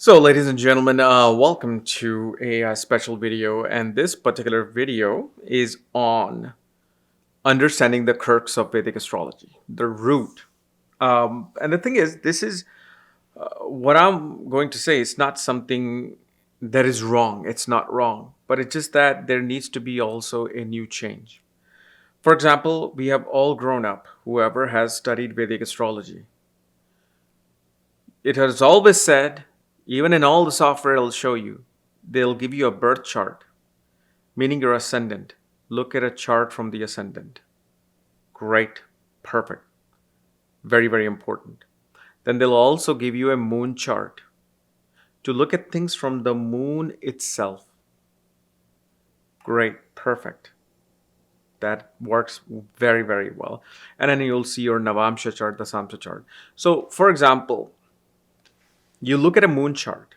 So, ladies and gentlemen, welcome to a special video. And this particular video is on understanding the quirks of Vedic astrology, the root. And the thing is, this is what I'm going to say. It's not something that is wrong. It's not wrong, but it's just that there needs to be also a new change. For example, we have all grown up, whoever has studied Vedic astrology. It has always said, even in all the software it'll show you, they'll give you a birth chart, meaning your ascendant. Look at a chart from the ascendant. Great, perfect, very, very important. Then they'll also give you a moon chart to look at things from the moon itself. Great, perfect. That works very, very well. And then you'll see your Navamsha chart, the Samsha chart. So, for example, you look at a moon chart,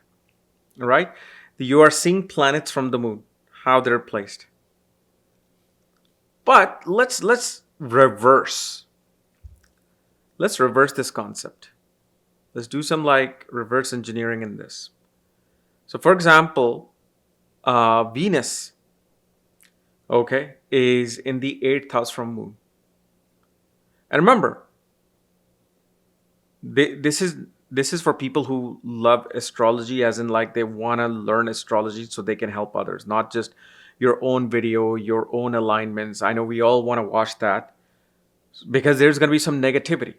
right? You are seeing planets from the moon, how they're placed. But let's reverse. Let's reverse this concept. Let's do some like reverse engineering in this. So, for example, Venus, okay, is in the eighth house from moon. And remember, this is for people who love astrology, as in like they want to learn astrology so they can help others, not just your own video, your own alignments. I know we all want to watch that because there's going to be some negativity.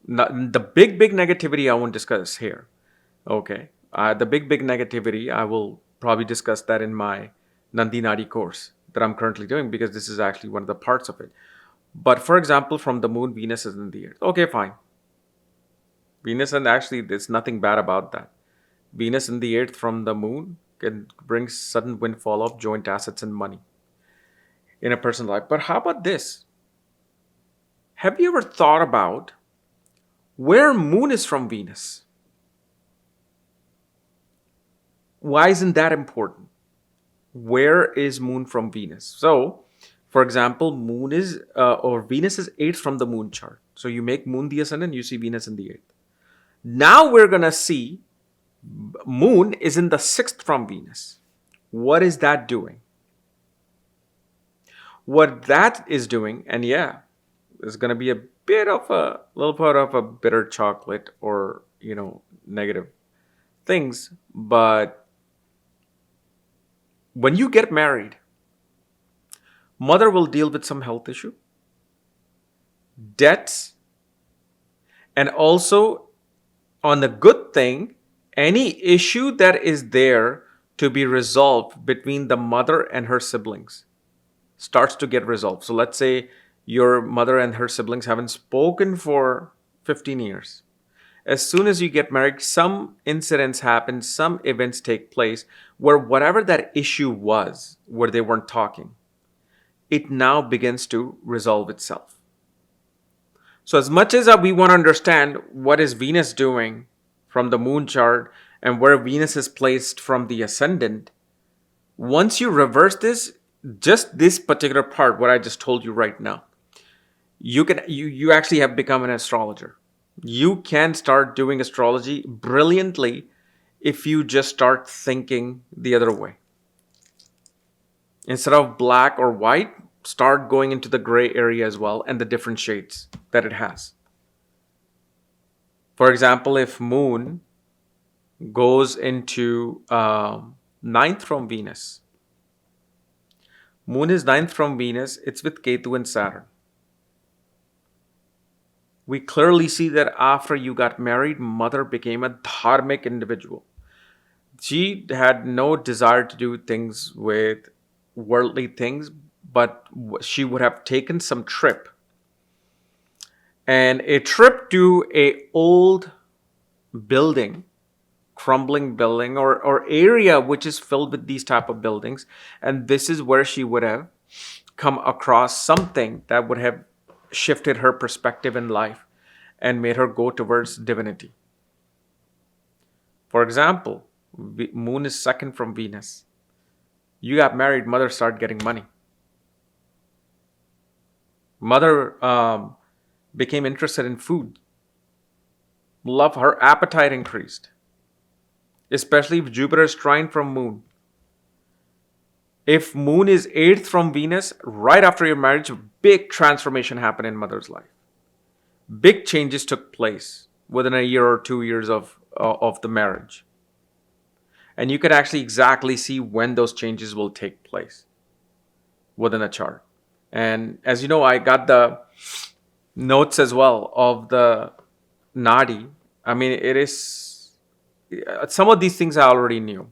Not, the big negativity I won't discuss here. Okay, the big negativity I will probably discuss that in my Nadi course that I'm currently doing, because this is actually one of the parts of it. But for example, from the moon, Venus is in the earth. Okay, fine. Venus, and actually, there's nothing bad about that. Venus in the earth from the moon can bring sudden windfall of joint assets and money in a person's life. But how about this? Have you ever thought about where moon is from Venus? Why isn't that important? Where is moon from Venus? So, for example, moon is or Venus is eighth from the moon chart. So you make moon the ascendant, you see Venus in the eighth. Now we're gonna see moon is in the sixth from Venus. What is that doing? What that is doing, and yeah, there's gonna be a bit of a little bit of a bitter chocolate, or negative things. But when you get married, mother will deal with some health issue, debts, and also, on the good thing, any issue that is there to be resolved between the mother and her siblings starts to get resolved. So let's say your mother and her siblings haven't spoken for 15 years. As soon as you get married, some incidents happen, some events take place where whatever that issue was, where they weren't talking, it now begins to resolve itself. So, as much as we want to understand what is Venus doing from the moon chart and where Venus is placed from the ascendant, once you reverse this, just this particular part, what I just told you right now, you actually have become an astrologer. You can start doing astrology brilliantly if you just start thinking the other way. Instead of black or white, start going into the gray area as well, and the different shades that it has. For example, if moon goes into ninth from Venus, moon is ninth from Venus, it's with Ketu and Saturn. We clearly see that after you got married, mother became a dharmic individual. She had no desire to do things with worldly things, but she would have taken some trip, and a trip to a old building, crumbling building, or area which is filled with these type of buildings, and this is where she would have come across something that would have shifted her perspective in life and made her go towards divinity. For example, moon is second from Venus. You got married, mother started getting money. Mother became interested in food. Love, her appetite increased. especially if Jupiter is trine from Moon. If Moon is 8th from Venus, right after your marriage, big transformation happened in mother's life. Big changes took place within a year or 2 years of the marriage. And you could actually exactly see when those changes will take place within a chart. And as you know, I got the notes as well of the Nadi. I mean, it is some of these things I already knew.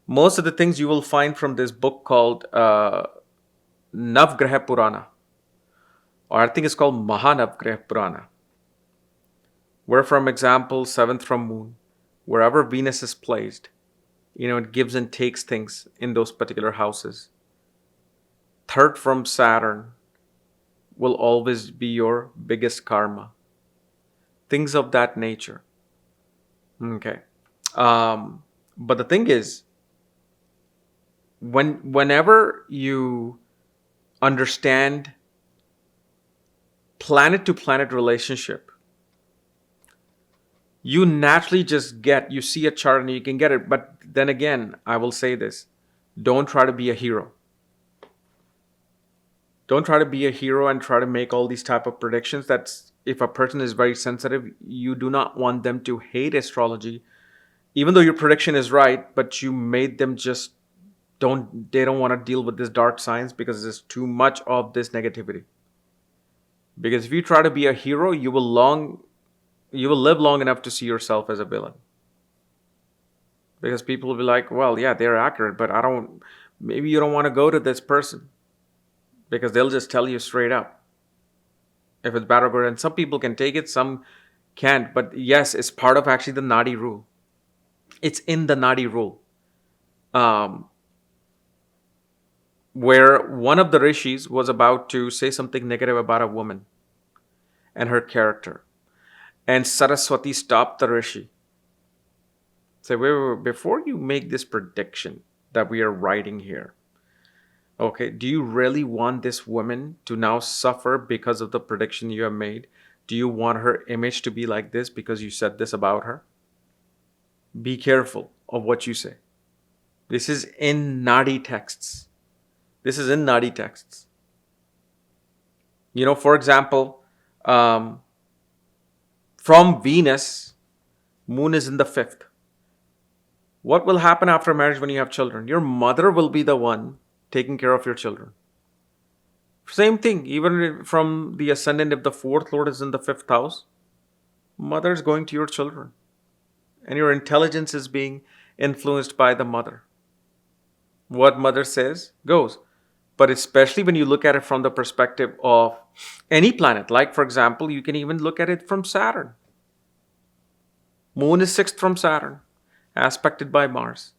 Most of the things you will find from this book called Navgraha Purana, or I think it's called Mahanavgraha Purana, where, from example, 7th from Moon, wherever Venus is placed, it gives and takes things in those particular houses. 3rd from Saturn will always be your biggest karma. Things of that nature. Okay. But the thing is, whenever you understand planet to planet relationship, you naturally you see a chart and you can get it. But then again, I will say this: don't try to be a hero. Don't try to be a hero and try to make all these type of predictions. That's, if a person is very sensitive, you do not want them to hate astrology, even though your prediction is right, but you made them just they don't want to deal with this dark science because there's too much of this negativity. Because if you try to be a hero, you will live long enough to see yourself as a villain. Because people will be like, well, yeah, they're accurate, but maybe you don't want to go to this person. Because they'll just tell you straight up if it's bad or good. And some people can take it, some can't. But yes, it's part of actually the Nadi rule. It's in the Nadi rule. Where one of the rishis was about to say something negative about a woman and her character. And Saraswati stopped the rishi. Say, wait, before you make this prediction that we are writing here, okay, do you really want this woman to now suffer because of the prediction you have made? Do you want her image to be like this because you said this about her? Be careful of what you say. This is in Nadi texts. For example, from Venus, Moon is in the 5th. What will happen after marriage when you have children? Your mother will be the one taking care of your children. Same thing, even from the ascendant, if the 4th Lord is in the 5th house, mother is going to your children. And your intelligence is being influenced by the mother. What mother says goes. But especially when you look at it from the perspective of any planet, like, for example, you can even look at it from Saturn. Moon is 6th from Saturn, aspected by Mars.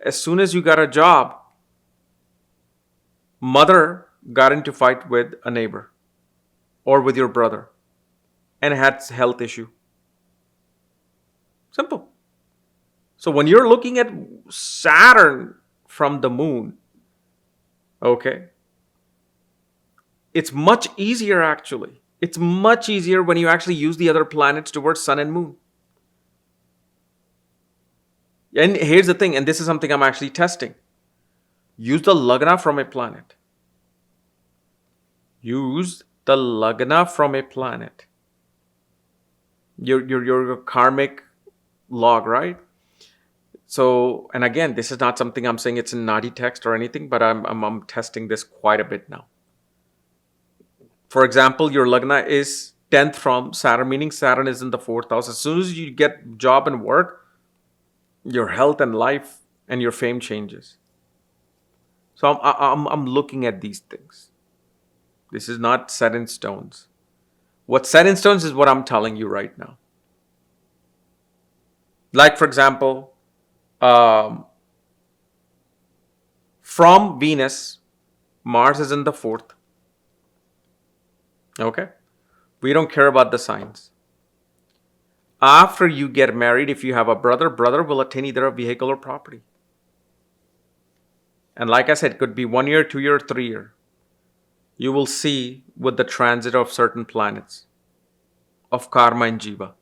As soon as you got a job, mother got into fight with a neighbor or with your brother and had health issue. Simple. So when you're looking at Saturn from the Moon, okay, it's much easier actually. It's much easier when you actually use the other planets towards Sun and Moon. And here's the thing, and this is something I'm actually testing. Use the Lagna from a planet. Use the Lagna from a planet. Your karmic log, right? So, and again, this is not something I'm saying it's in Nadi text or anything, but I'm testing this quite a bit now. For example, your Lagna is 10th from Saturn, meaning Saturn is in the 4th house. As soon as you get job and work, your health and life and your fame changes. So I'm looking at these things. This is not set in stones. What's set in stones is what I'm telling you right now. Like, for example, from Venus, Mars is in the 4th. Okay? We don't care about the signs. After you get married, if you have a brother will attain either a vehicle or property. And like I said, it could be 1 year, 2 year, 3 year. You will see with the transit of certain planets, of karma and jiva.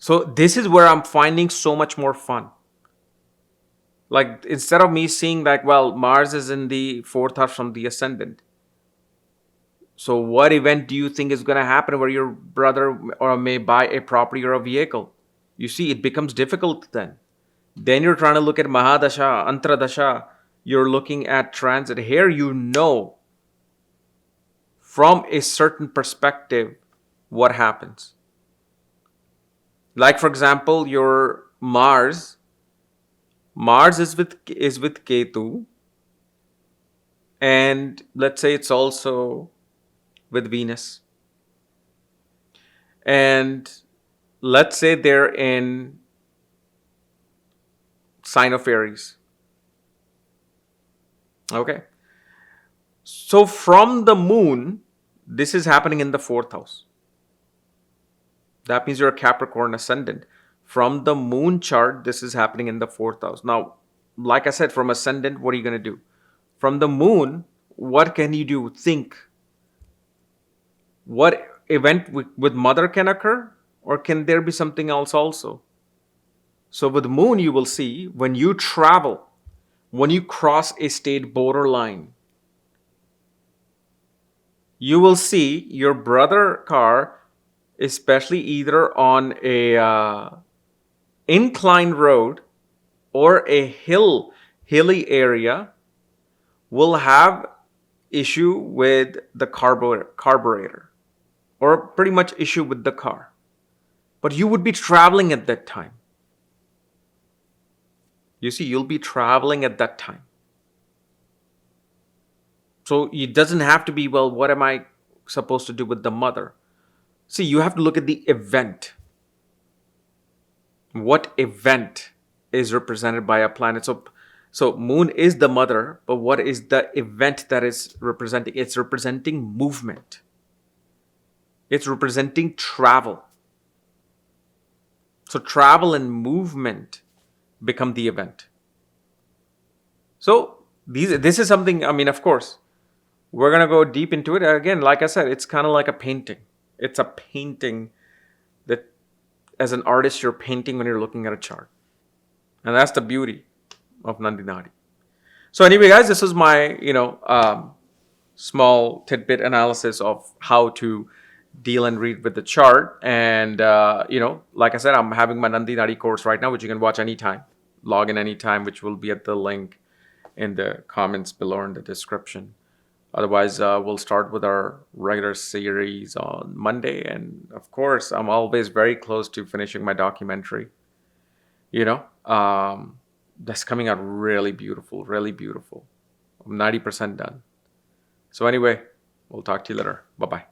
So this is where I'm finding so much more fun. Like, instead of me seeing like, well, Mars is in the fourth house from the ascendant. So what event do you think is going to happen where your brother or may buy a property or a vehicle? You see, it becomes difficult then. Then you're trying to look at Mahadasha, Antradasha. You're looking at transit. Here you know from a certain perspective what happens. Like, for example, your Mars is with Ketu, and let's say it's also with Venus. And let's say they're in sign of Aries. Okay. So from the moon, this is happening in the fourth house. That means you're a Capricorn ascendant. From the moon chart, this is happening in the fourth house. Now, like I said, from ascendant, what are you going to do? From the moon, what can you do? Think. What event with mother can occur? Or can there be something else also? So with moon, you will see when you travel, when you cross a state borderline, you will see your brother car, especially either on a inclined road or a hilly area, will have issue with the carburetor, or pretty much issue with the car. But you would be traveling at that time. You see, you'll be traveling at that time. So it doesn't have to be, well, what am I supposed to do with the mother? See, you have to look at the event. What event is represented by a planet? So moon is the mother, but what is the event that is representing? It's representing movement. It's representing travel. So travel and movement become the event. So this is something, I mean, of course, we're going to go deep into it. Again, like I said, it's kind of like a painting. It's a painting that, as an artist, you're painting when you're looking at a chart. And that's the beauty of Nadi. So anyway, guys, this is my, small tidbit analysis of how to deal and read with the chart. And, like I said, I'm having my Nadi course right now, which you can watch anytime, log in anytime, which will be at the link in the comments below in the description. Otherwise, we'll start with our regular series on Monday. And of course, I'm always very close to finishing my documentary. That's coming out really beautiful, really beautiful. I'm 90% done. So anyway, we'll talk to you later. Bye-bye.